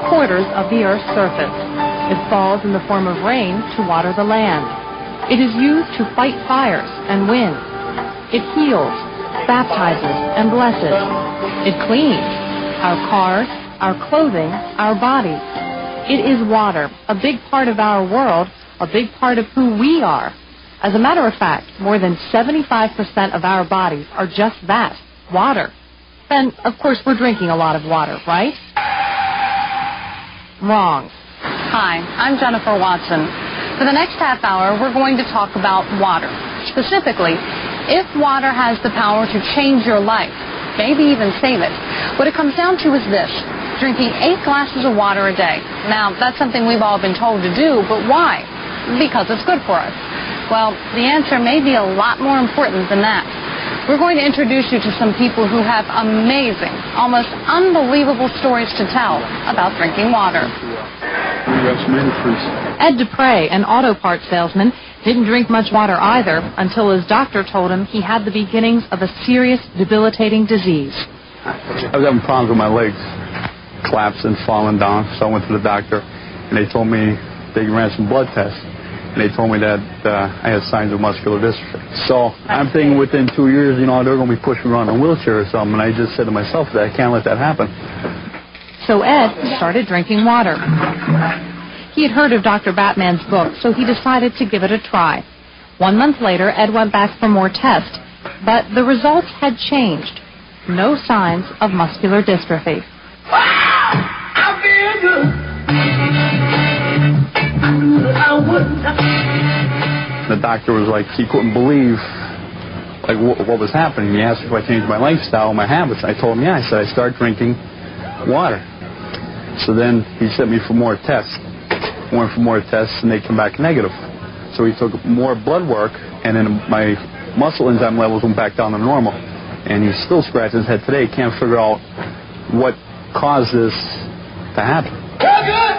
3/4 of the Earth's surface. It falls in the form of rain to water the land. It is used to fight fires and winds. It heals, baptizes, and blesses. It cleans our cars, our clothing, our bodies. It is water, a big part of our world, a big part of who we are. As a matter of fact, more than 75% of our bodies are just that, water. And, of course, we're drinking a lot of water, right? Wrong. Hi, I'm Jennifer Watson. For the next half hour, we're going to talk about water. Specifically, if water has the power to change your life, maybe even save it. What it comes down to is this: drinking 8 glasses of water a day. Now, that's something we've all been told to do, but why? Because it's good for us. Well, the answer may be a lot more important than that. We're going to introduce you to some people who have amazing, almost unbelievable stories to tell about drinking water. Ed Dupre, an auto parts salesman, didn't drink much water either until his doctor told him he had the beginnings of a serious, debilitating disease. I was having problems with my legs, collapsed and falling down, so I went to the doctor, and they told me they ran some blood tests, and they told me that I had signs of muscular dystrophy. So I'm thinking within 2 years, you know, they're going to be pushing me around in a wheelchair or something, and I just said to myself that I can't let that happen. So Ed started drinking water. He had heard of Dr. Batman's book, so he decided to give it a try. 1 month later, Ed went back for more tests, but the results had changed. No signs of muscular dystrophy. I feel good. The doctor was like, he couldn't believe like what was happening. He asked if I changed my lifestyle, my habits. I told him, yeah. I said, I started drinking water. So then he sent me for more tests. Went for more tests, and they come back negative. So he took more blood work, and then my muscle enzyme levels went back down to normal. And he's still scratching his head today. He can't figure out what caused this to happen. So good.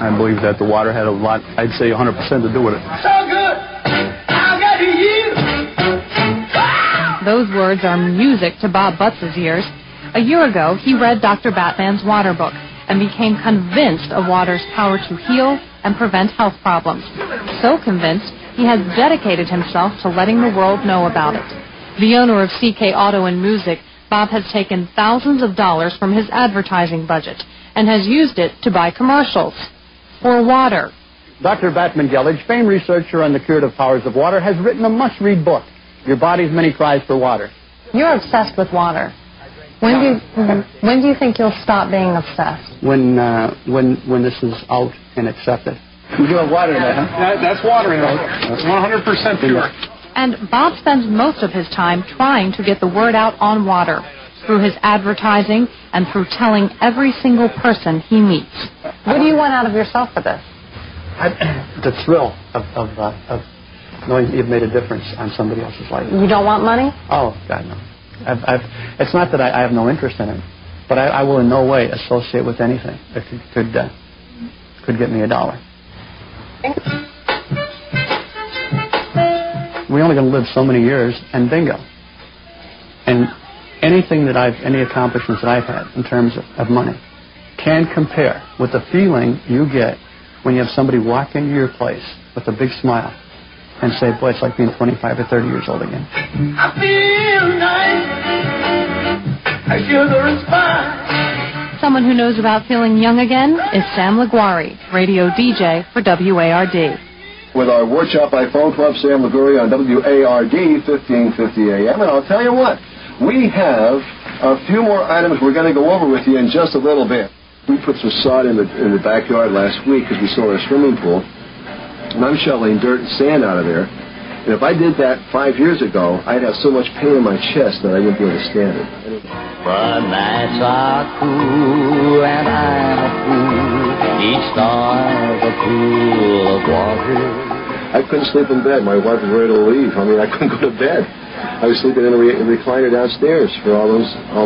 I believe that the water had a lot, I'd say 100% to do with it. So good. I got you. Those words are music to Bob Butts' ears. A year ago, he read Dr. Batman's water book and became convinced of water's power to heal and prevent health problems. So convinced, he has dedicated himself to letting the world know about it. The owner of CK Auto and Music, Bob has taken thousands of dollars from his advertising budget and has used it to buy commercials for water. Dr. Batman Gellage, famed researcher on the curative powers of water, has written a must-read book, Your Body's Many Cries for Water. You're obsessed with water. When do you think you'll stop being obsessed? When this is out and accepted. You do have water in there, huh? That's water in it. That's 100% pure. And Bob spends most of his time trying to get the word out on water through his advertising and through telling every single person he meets. What do you want out of yourself for this? The thrill of knowing you've made a difference on somebody else's life. You don't want money? Oh, God, no. It's not that I have no interest in it, but I will in no way associate with anything that could get me $1. We're only going to live so many years, and bingo. And anything that any accomplishments that I've had in terms of money can compare with the feeling you get when you have somebody walk into your place with a big smile and say, boy, it's like being 25 or 30 years old again. I feel nice. I feel the response. Someone who knows about feeling young again is Sam Liguori, radio DJ for WARD. With our Workshop by Phone Club, Sam Liguori on WARD 1550 AM. And I'll tell you what, we have a few more items we're going to go over with you in just a little bit. We put some sod in the backyard last week because we saw our swimming pool. And I'm shoveling dirt and sand out of there. And if I did that 5 years ago, I'd have so much pain in my chest that I wouldn't be able to stand it. The nights are cool and I'm a fool. Each star's a pool of water. I couldn't sleep in bed. My wife was ready to leave. I mean, I couldn't go to bed. I was sleeping in a recliner downstairs for all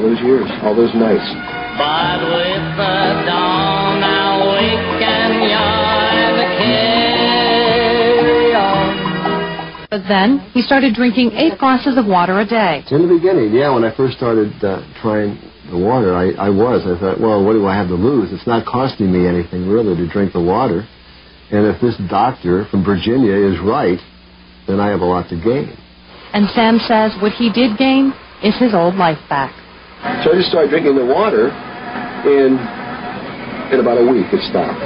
those years, all those nights. But with the dawn, now wake and yarn the carry on. But then he started drinking 8 glasses of water a day. In the beginning, yeah, when I first started trying the water, I thought, well, what do I have to lose? It's not costing me anything really to drink the water. And if this doctor from Virginia is right, then I have a lot to gain. And Sam says what he did gain is his old life back. So I just started drinking the water, and in about a week it stopped.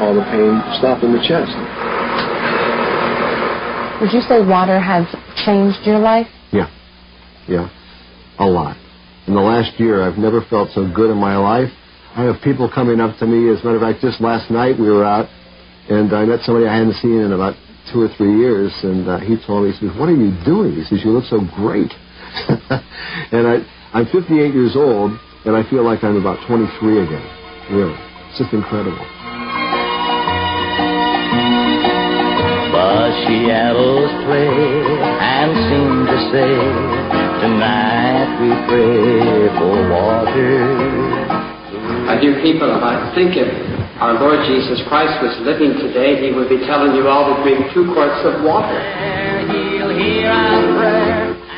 All the pain stopped in the chest. Would you say water has changed your life? Yeah, a lot. In the last year, I've never felt so good in my life. I have people coming up to me. As a matter of fact, just last night we were out, and I met somebody I hadn't seen in about 2 or 3 years, and he told me, he says, what are you doing? He says, you look so great. And I'm 58 years old, and I feel like I'm about 23 again. Really. It's just incredible. But Seattle's play and seem to say, tonight we pray for water. I hear people, I think if our Lord Jesus Christ was living today, he would be telling you all to drink 2 quarts of water.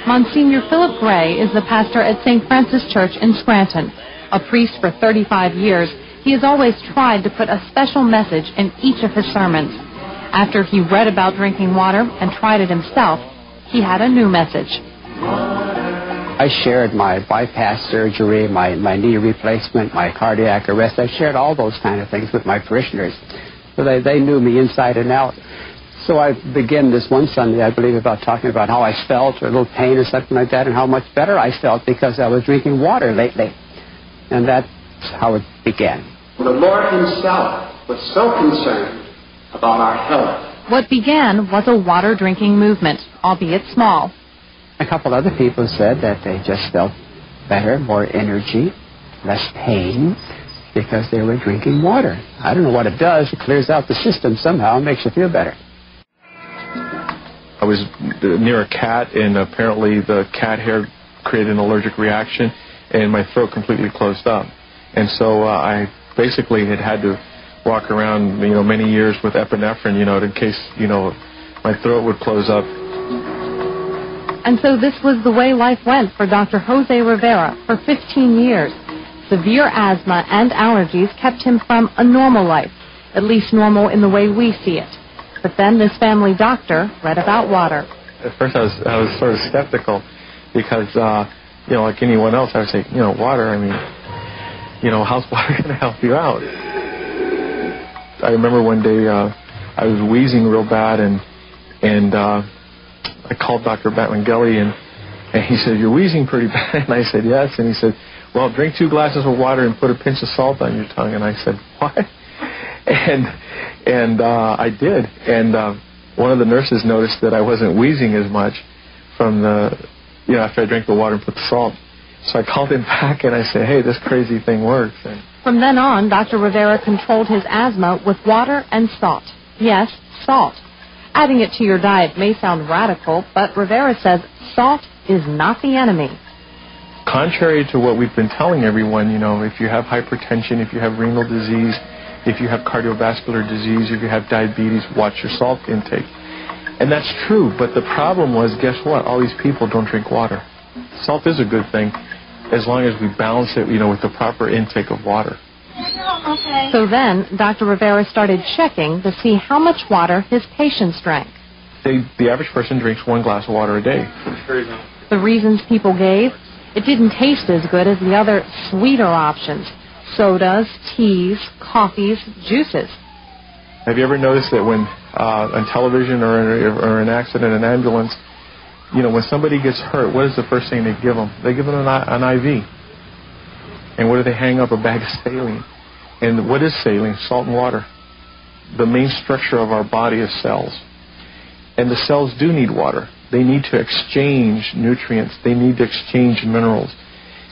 Monsignor Philip Gray is the pastor at St. Francis Church in Scranton. A priest for 35 years, he has always tried to put a special message in each of his sermons. After he read about drinking water and tried it himself, he had a new message. I shared my bypass surgery, my knee replacement, my cardiac arrest. I shared all those kind of things with my parishioners. So they knew me inside and out. So I began this one Sunday, I believe, about talking about how I felt, or a little pain or something like that, and how much better I felt because I was drinking water lately. And that's how it began. The Lord himself was so concerned about our health. What began was a water drinking movement, albeit small. A couple other people said that they just felt better, more energy, less pain, because they were drinking water. I don't know what it does. It clears out the system somehow and makes you feel better. I was near a cat, and apparently the cat hair created an allergic reaction, and my throat completely closed up. And so I basically had to walk around, many years with epinephrine, in case, my throat would close up. And so this was the way life went for Dr. Jose Rivera for 15 years. Severe asthma and allergies kept him from a normal life, at least normal in the way we see it. But then this family doctor read about water. At first I was sort of skeptical because, like anyone else, I would say, water, how's water going to help you out? I remember one day I was wheezing real bad, and I called Dr. Batmangeli, and he said, you're wheezing pretty bad. And I said, yes. And he said, well, drink 2 glasses of water and put a pinch of salt on your tongue. And I said, what? And I did. And one of the nurses noticed that I wasn't wheezing as much from after I drank the water and put the salt. So I called him back and I said, hey, this crazy thing works. And from then on, Dr. Rivera controlled his asthma with water and salt. Yes, salt. Adding it to your diet may sound radical, but Rivera says salt is not the enemy. Contrary to what we've been telling everyone, if you have hypertension, if you have renal disease, if you have cardiovascular disease, if you have diabetes, watch your salt intake. And that's true, but the problem was, guess what? All these people don't drink water. Salt is a good thing as long as we balance it, with the proper intake of water. Okay. So then, Dr. Rivera started checking to see how much water his patients drank. The average person drinks 1 glass of water a day. The reasons people gave? It didn't taste as good as the other sweeter options. Sodas, teas, coffees, juices. Have you ever noticed that when on television or an accident, an ambulance, when somebody gets hurt, what is the first thing they give them? They give them an IV. And what do they hang up? A bag of saline. And what is saline? Salt and water. The main structure of our body is cells. And the cells do need water. They need to exchange nutrients. They need to exchange minerals.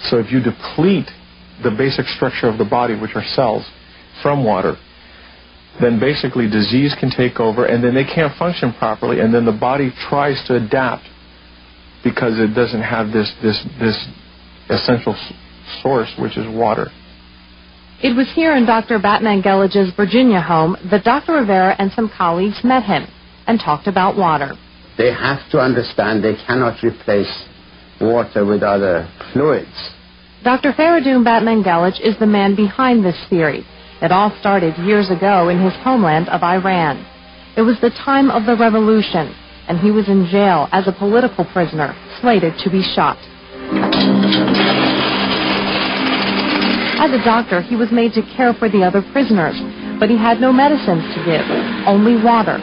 So if you deplete the basic structure of the body, which are cells, from water, then basically disease can take over, and then they can't function properly, and then the body tries to adapt because it doesn't have this essential source, which is water. It was here in Dr. Batmangelich's Virginia home that Dr. Rivera and some colleagues met him and talked about water. They have to understand they cannot replace water with other fluids. Dr. Faridun Batmangelij is the man behind this theory. It all started years ago in his homeland of Iran. It was the time of the revolution, and he was in jail as a political prisoner, slated to be shot. As a doctor, he was made to care for the other prisoners, but he had no medicines to give, only water.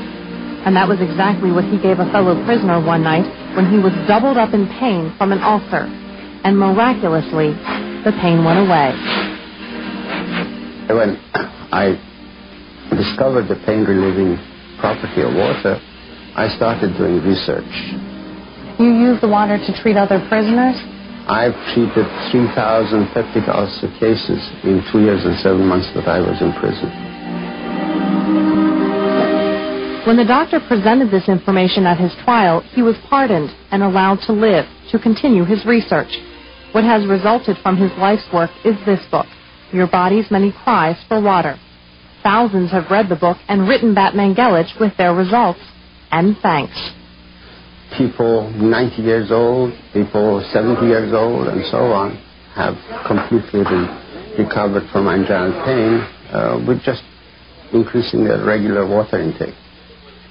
And that was exactly what he gave a fellow prisoner one night when he was doubled up in pain from an ulcer. And miraculously, the pain went away. When I discovered the pain-relieving property of water, I started doing research. You use the water to treat other prisoners? I've treated 3,050 ulcer cases in 2 years and 7 months that I was in prison. When the doctor presented this information at his trial, he was pardoned and allowed to live, to continue his research. What has resulted from his life's work is this book, Your Body's Many Cries for Water. Thousands have read the book and written Batmangelij with their results and thanks. People 90 years old, people 70 years old, and so on, have completely recovered from angina pain with just increasing their regular water intake.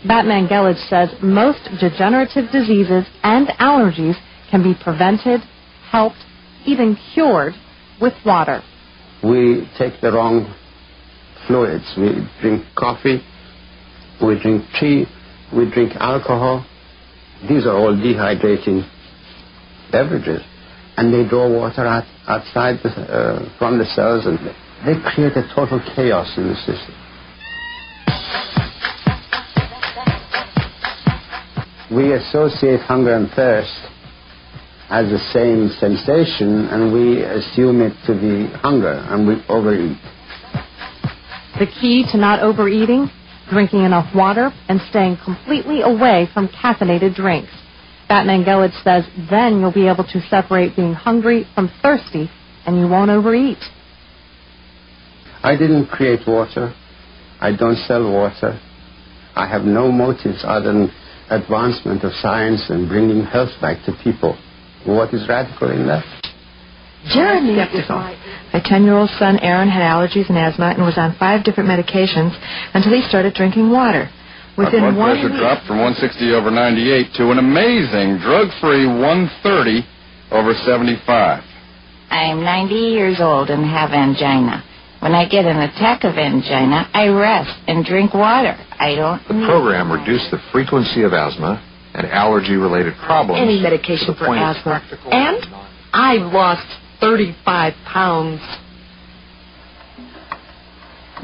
Batmangelij says most degenerative diseases and allergies can be prevented, helped, even cured with water. We take the wrong fluids. We drink coffee, we drink tea, we drink alcohol. These are all dehydrating beverages, and they draw water outside from the cells, and they create a total chaos in the system. We associate hunger and thirst as the same sensation, and we assume it to be hunger, and we overeat. The key to not overeating? Drinking enough water and staying completely away from caffeinated drinks. Batmangelij says then you'll be able to separate being hungry from thirsty, and you won't overeat. I didn't create water. I don't sell water. I have no motives other than advancement of science and bringing health back to people. What is radical in that? Very skeptical. My 10-year-old son, Aaron, had allergies and asthma and was on 5 different medications until he started drinking water. Within blood 1 pressure week, dropped from 160/98 to an amazing drug-free 130/75. I'm 90 years old and have angina. When I get an attack of angina, I rest and drink water. The program reduced the frequency of asthma and allergy-related problems. any medication for asthma. And I've lost 35 pounds.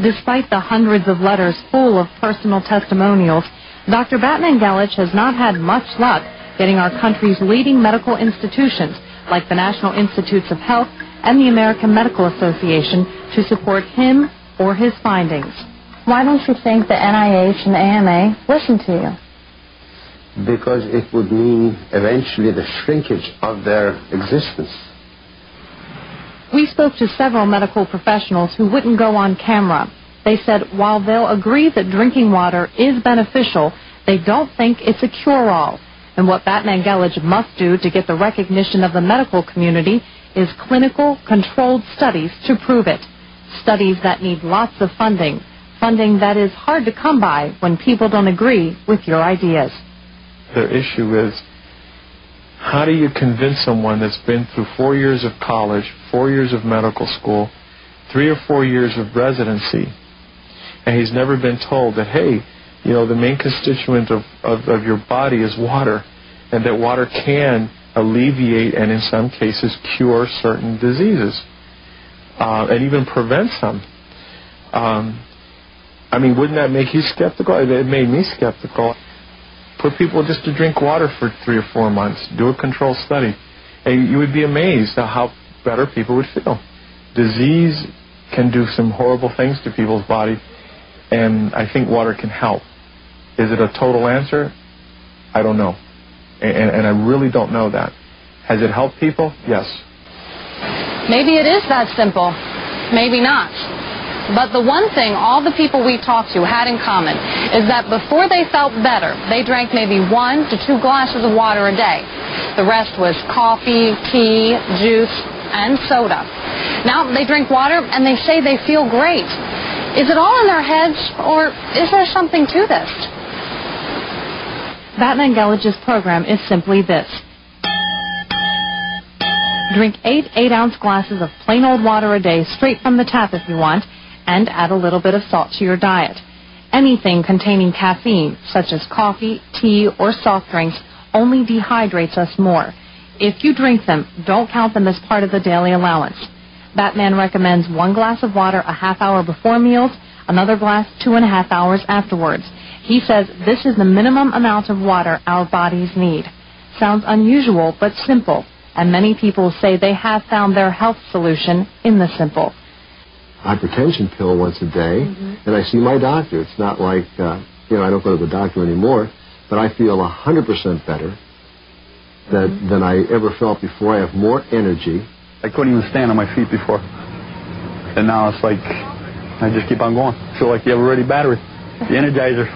Despite the hundreds of letters full of personal testimonials, Dr. Batmangelij has not had much luck getting our country's leading medical institutions, like the National Institutes of Health and the American Medical Association, to support him or his findings. Why don't you think the NIH and the AMA listen to you? Because it would mean eventually the shrinkage of their existence. We spoke to several medical professionals who wouldn't go on camera. They said while they'll agree that drinking water is beneficial, they don't think it's a cure-all. And what Batmangelij must do to get the recognition of the medical community is clinical, controlled studies to prove it. Studies that need lots of funding that is hard to come by when people don't agree with your ideas. The issue is, how do you convince someone that's been through 4 years of college, 4 years of medical school, 3 or 4 years of residency, and he's never been told that, hey, you know, the main constituent of your body is water, and that water can alleviate and in some cases cure certain diseases, and even prevent some. I mean, wouldn't that make you skeptical? It made me skeptical. Put people just to drink water for 3 or 4 months. Do a controlled study. And you would be amazed at how better people would feel. Disease can do some horrible things to people's body, and I think water can help. Is it a total answer? I don't know. And I really don't know that. Has it helped people? Yes. Maybe it is that simple. Maybe not. But the one thing all the people we talked to had in common is that before they felt better, they drank maybe 1 to 2 glasses of water a day. The rest was coffee, tea, juice, and soda. Now they drink water and they say they feel great. Is it all in their heads, or is there something to this? Batman Gellige's program is simply this. Drink 8 8-ounce glasses of plain old water a day straight from the tap if you want, and add a little bit of salt to your diet. Anything containing caffeine, such as coffee, tea, or soft drinks, only dehydrates us more. If you drink them, don't count them as part of the daily allowance. Batman recommends 1 glass of water a half hour before meals, another glass 2.5 hours afterwards. He says this is the minimum amount of water our bodies need. Sounds unusual, but simple, and many people say they have found their health solution in the simple. Hypertension pill once a day, and I see my doctor. It's not like, I don't go to the doctor anymore, but I feel 100% better than I ever felt before. I have more energy. I couldn't even stand on my feet before. And now it's like, I just keep on going. I feel like you have a ready battery. The Energizer.